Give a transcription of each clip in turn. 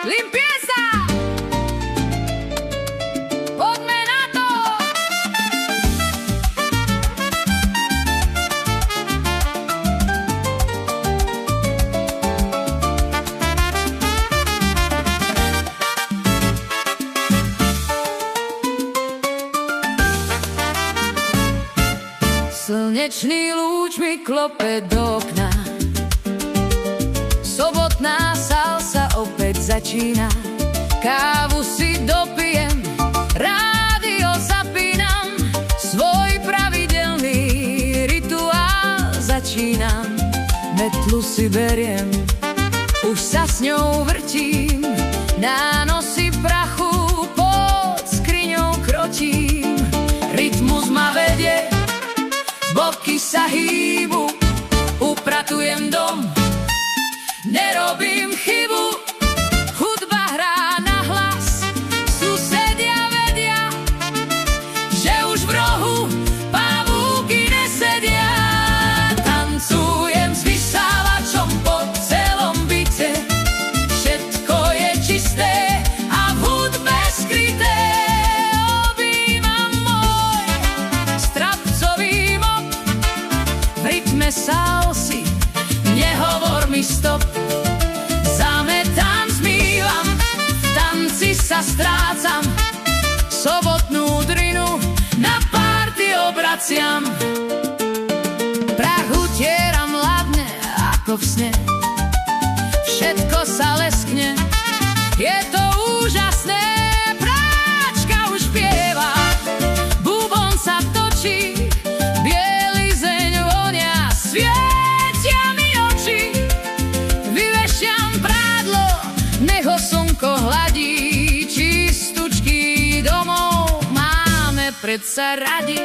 Limpieza! Poďme na to! Slnečný lúč mi klope do okna. Sobotná salsa opäť začína. Kávu si dopijem, rádio zapínam. Svoj pravidelný rituál začínam. Metlu si beriem, už sa s ňou vrtím. Na nosy prachu pod skriňou krotím. Rytmus ma vedie, boky sa hýbu, upratujem dom, nerobím chybu. Hudba hrá na hlas, susedia vedia, že už v rohu pavúky nesedia. Tancujem s vysávačom po celom byte, všetko je čisté a v hudbe skryté. Salsi, nehovor mi stop. Zametám, zmývam, v tanci sa strácam. Sobotnú drinu na párty obraciam. Prach utieram hladne ako v sne, všetko sa leskne, je to úžasné. Práčka už spieva, bubon sa točí, svietia mi oči, vyvešiam prádlo, nech ho slnko hladí. Čistučky domov máme predsa radi.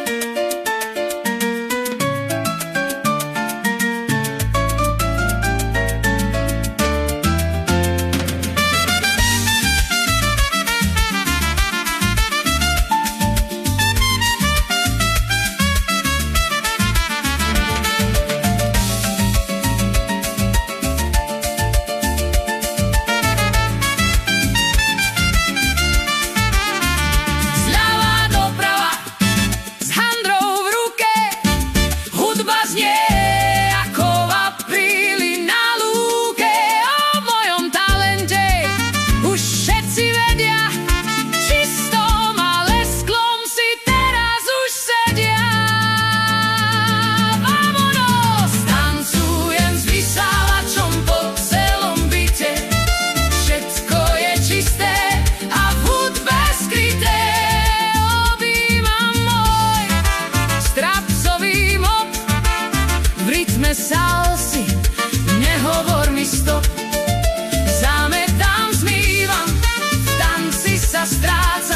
Salsi, nehovor mi stop. Zametám, zmývam, v tanci sa strácam.